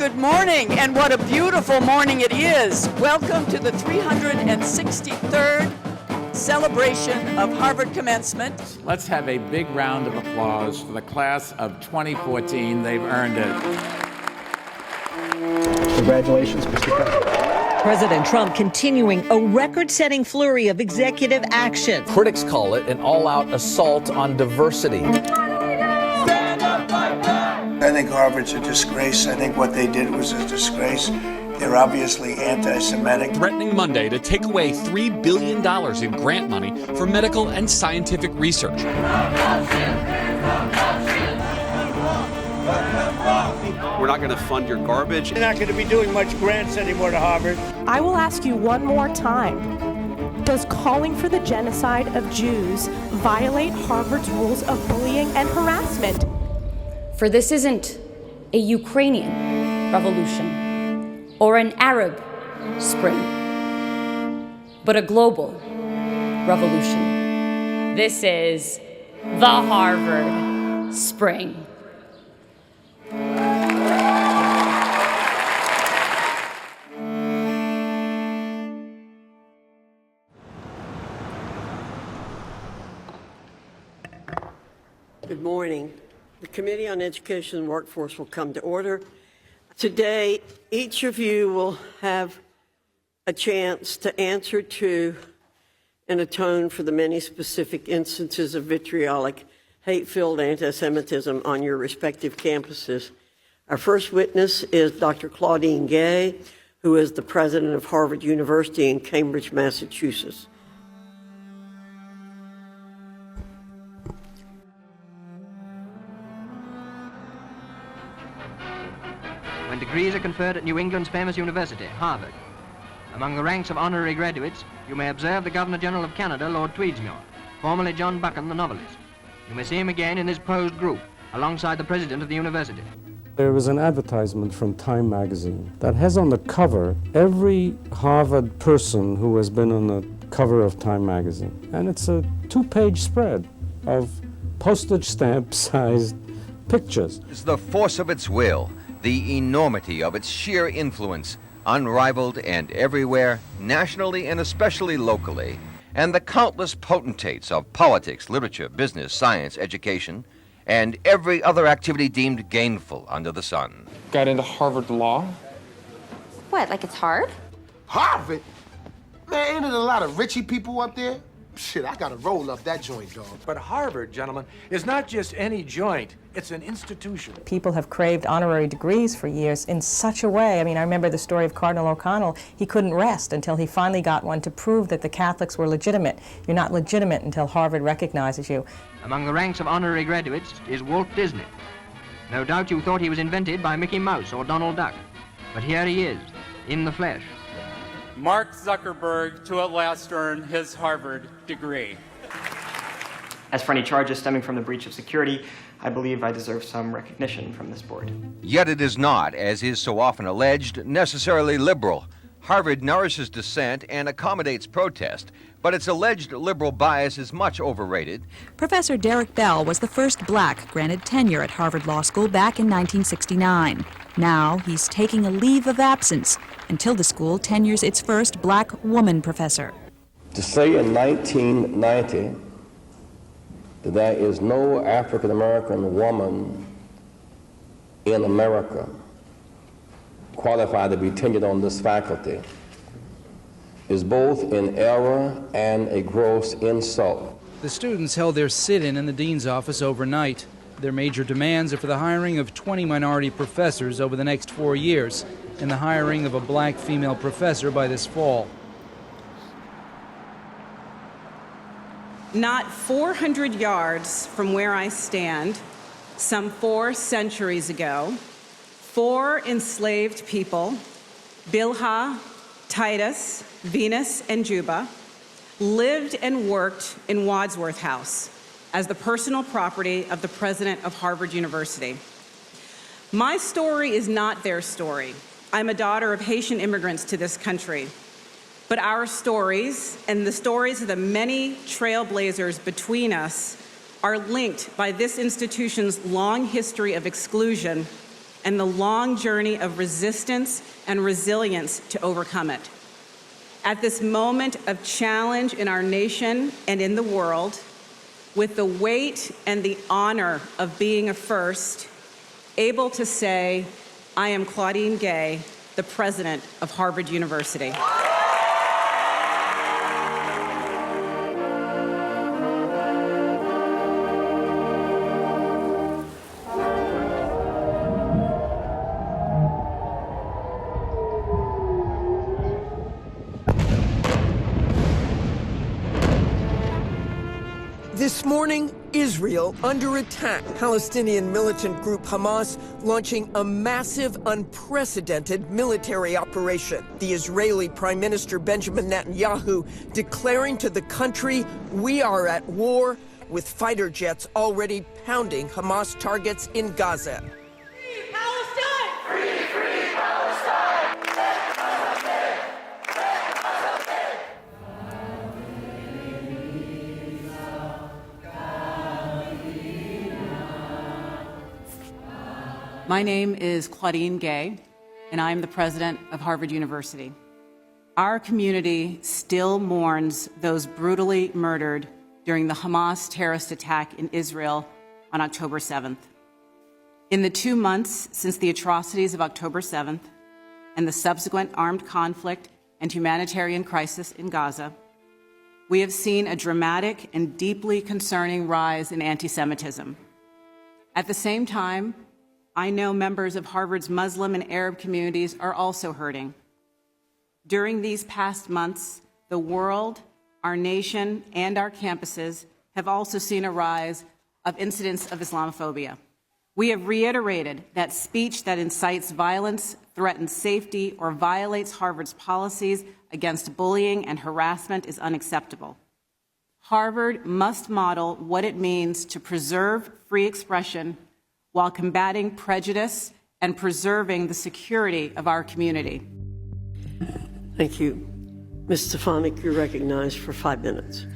good morning, and what a beautiful morning it is. Welcome to the 363rd celebration of Harvard commencement. Let's have a big round of applause for the class of 2014. They've earned it. Congratulations, Mr. President. President Trump continuing a record-setting flurry of executive action. Critics call it an all-out assault on diversity. I think Harvard's a disgrace. I think what they did was a disgrace. They're obviously anti-Semitic. Threatening Monday to take away $3 billion in grant money for medical and scientific research. We're not going to fund your garbage. They're not going to be doing much grants anymore to Harvard. I will ask you one more time. Does calling for the genocide of Jews violate Harvard's rules of bullying and harassment? For this isn't a Ukrainian revolution or an Arab Spring, but a global revolution. This is the Harvard Spring. Good morning. The Committee on Education and Workforce will come to order. Today, each of you will have a chance to answer to and atone for the many specific instances of vitriolic, hate-filled anti-Semitism on your respective campuses. Our first witness is Dr. Claudine Gay, who is the president of Harvard University in Cambridge, Massachusetts. When degrees are conferred at New England's famous university, Harvard. Among the ranks of honorary graduates, you may observe the Governor-General of Canada, Lord Tweedsmuir, formerly John Buchan, the novelist. You may see him again in this posed group, alongside the president of the university. There was an advertisement from Time magazine that has on the cover every Harvard person who has been on the cover of Time magazine. And it's a 2-page spread of postage stamp-sized pictures. It's the force of its will, the enormity of its sheer influence, unrivaled and everywhere, nationally and especially locally, and the countless potentates of politics, literature, business, science, education, and every other activity deemed gainful under the sun. Got into Harvard Law. What, like it's hard? Harvard? Man, ain't it a lot of Richie people up there? Shit, I gotta roll up that joint, dog. But Harvard, gentlemen, is not just any joint. It's an institution. People have craved honorary degrees for years in such a way. I mean, I remember the story of Cardinal O'Connell. He couldn't rest until he finally got one to prove that the Catholics were legitimate. You're not legitimate until Harvard recognizes you. Among the ranks of honorary graduates is Walt Disney. No doubt you thought he was invented by Mickey Mouse or Donald Duck. But here he is, in the flesh. Mark Zuckerberg to at last earn his Harvard degree. As for any charges stemming from the breach of security, I believe I deserve some recognition from this board. Yet it is not, as is so often alleged, necessarily liberal. Harvard nourishes dissent and accommodates protest, but its alleged liberal bias is much overrated. Professor Derek Bell was the first black granted tenure at Harvard Law School back in 1969. Now he's taking a leave of absence until the school tenures its first black woman professor. To say in 1990 that there is no African-American woman in America qualified to be tenured on this faculty is both an error and a gross insult. The students held their sit-in in the dean's office overnight. Their major demands are for the hiring of 20 minority professors over the next 4 years and the hiring of a black female professor by this fall. Not 400 yards from where I stand, some 4 centuries ago, 4 enslaved people, Bilhah, Titus, Venus, and Juba, lived and worked in Wadsworth House as the personal property of the president of Harvard University. My story is not their story. I'm a daughter of Haitian immigrants to this country. But our stories, and the stories of the many trailblazers between us, are linked by this institution's long history of exclusion and the long journey of resistance and resilience to overcome it. At this moment of challenge in our nation and in the world, with the weight and the honor of being a first, able to say, I am Claudine Gay, the president of Harvard University. This morning, Israel under attack. Palestinian militant group Hamas launching a massive, unprecedented military operation. The Israeli Prime Minister Benjamin Netanyahu declaring to the country, we are at war, with fighter jets already pounding Hamas targets in Gaza. My name is Claudine Gay, and I'm the president of Harvard University. Our community still mourns those brutally murdered during the Hamas terrorist attack in Israel on October 7th. In the 2 months since the atrocities of October 7th and the subsequent armed conflict and humanitarian crisis in Gaza, we have seen a dramatic and deeply concerning rise in antisemitism. At the same time, I know members of Harvard's Muslim and Arab communities are also hurting. During these past months, the world, our nation, and our campuses have also seen a rise of incidents of Islamophobia. We have reiterated that speech that incites violence, threatens safety, or violates Harvard's policies against bullying and harassment is unacceptable. Harvard must model what it means to preserve free expression while combating prejudice and preserving the security of our community. Thank you. Ms. Stefanik, you're recognized for 5 minutes.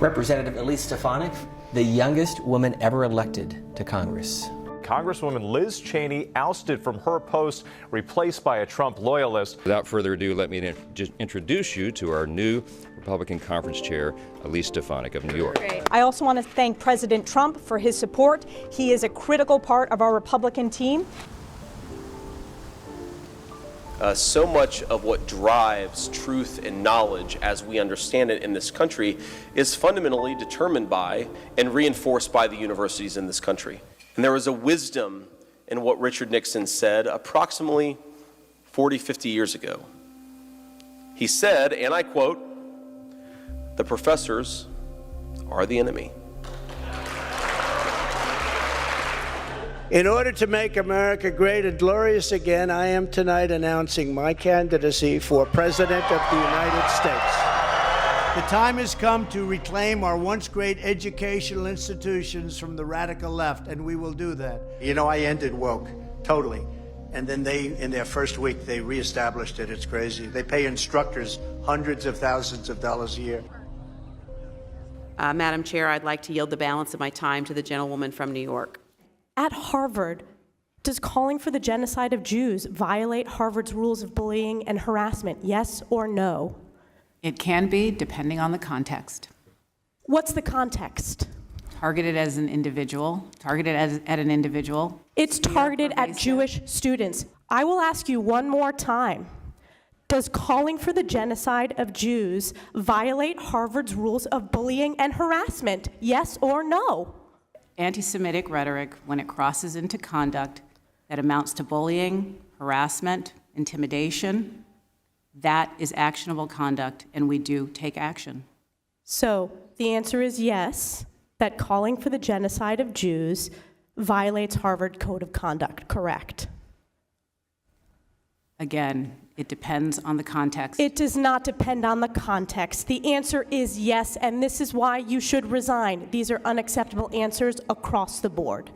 Representative Elise Stefanik, the youngest woman ever elected to Congress. Congresswoman Liz Cheney ousted from her post, replaced by a Trump loyalist. Without further ado, let me introduce you to our new Republican Conference Chair, Elise Stefanik of New York. I also want to thank President Trump for his support. He is a critical part of our Republican team. So much of what drives truth and knowledge as we understand it in this country is fundamentally determined by and reinforced by the universities in this country. And there was a wisdom in what Richard Nixon said approximately 40, 50 years ago. He said, and I quote, "The professors are the enemy." In order to make America great and glorious again, I am tonight announcing my candidacy for President of the United States. The time has come to reclaim our once great educational institutions from the radical left, and we will do that. You know, I ended woke, totally. And then they, in their first week, they reestablished it. It's crazy. They pay instructors hundreds of thousands of dollars a year. Madam Chair, I'd like to yield the balance of my time to the gentlewoman from New York. At Harvard, does calling for the genocide of Jews violate Harvard's rules of bullying and harassment? Yes or no? It can be, depending on the context. What's the context? Targeted as an individual, at an individual. It's targeted at Jewish students. I will ask you one more time. Does calling for the genocide of Jews violate Harvard's rules of bullying and harassment? Yes or no? Anti-Semitic rhetoric, when it crosses into conduct that amounts to bullying, harassment, intimidation, that is actionable conduct, and we do take action. So the answer is yes, that calling for the genocide of Jews violates Harvard Code of Conduct, correct? Again, it depends on the context. It does not depend on the context. The answer is yes, and this is why you should resign. These are unacceptable answers across the board.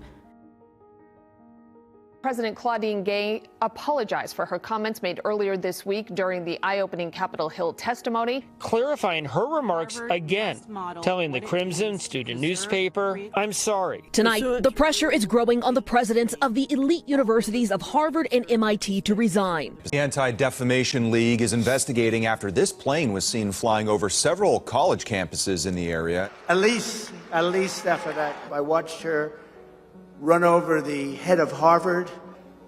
President Claudine Gay apologized for her comments made earlier this week during the eye-opening Capitol Hill testimony, clarifying her remarks again, telling the Crimson student newspaper, "I'm sorry." Tonight, the pressure is growing on the presidents of the elite universities of Harvard and MIT to resign. The Anti-Defamation League is investigating after this plane was seen flying over several college campuses in the area. Elise Stefanik, I watched her run over the head of Harvard.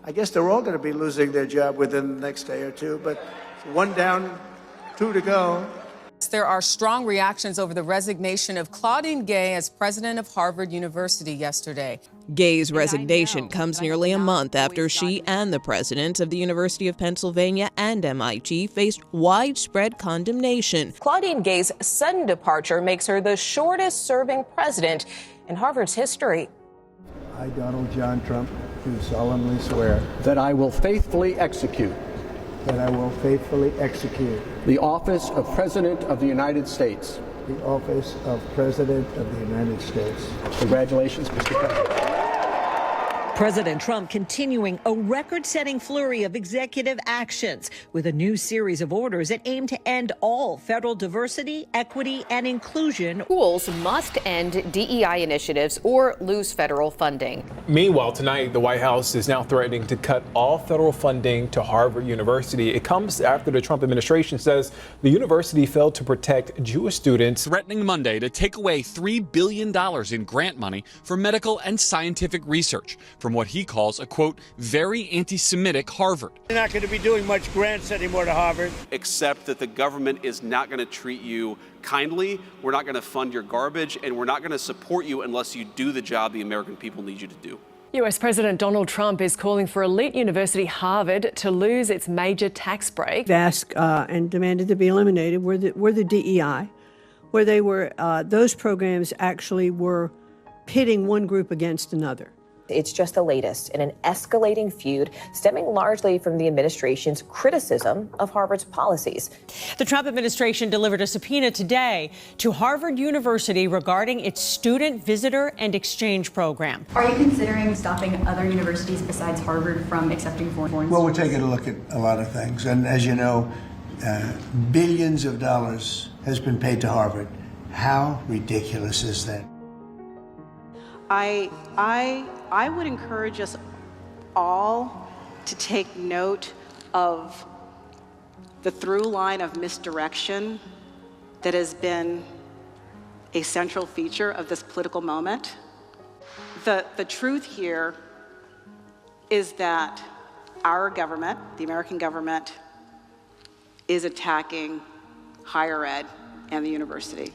I guess they're all going to be losing their job within the next day or two, but one down, two to go. There are strong reactions over the resignation of Claudine Gay as president of Harvard University yesterday. Gay's resignation comes nearly a month after she and the presidents of the University of Pennsylvania and MIT faced widespread condemnation. Claudine Gay's sudden departure makes her the shortest-serving president in Harvard's history. I, Donald John Trump, do solemnly swear that I will faithfully execute the office of President of the United States. The office of President of the United States. Congratulations, Mr. President. President Trump continuing a record-setting flurry of executive actions with a new series of orders that aim to end all federal diversity, equity, and inclusion. Schools must end DEI initiatives or lose federal funding. Meanwhile, tonight, the White House is now threatening to cut all federal funding to Harvard University. It comes after the Trump administration says the university failed to protect Jewish students. Threatening Monday to take away $3 billion in grant money for medical and scientific research from what he calls a, quote, very anti-Semitic Harvard. You're not going to be doing much grants anymore to Harvard. Except that the government is not going to treat you kindly, we're not going to fund your garbage, and we're not going to support you unless you do the job the American people need you to do. US President Donald Trump is calling for elite university Harvard to lose its major tax break. Asked and demanded to be eliminated were the DEI, where they were those programs actually were pitting one group against another. It's just the latest in an escalating feud stemming largely from the administration's criticism of Harvard's policies. The Trump administration delivered a subpoena today to Harvard University regarding its student visitor and exchange program. Are you considering stopping other universities besides Harvard from accepting foreign? Well, we're taking a look at a lot of things. And as you know, billions of dollars has been paid to Harvard. How ridiculous is that? I would encourage us all to take note of the through line of misdirection that has been a central feature of this political moment. The truth here is that our government, the American government, is attacking higher ed and the university.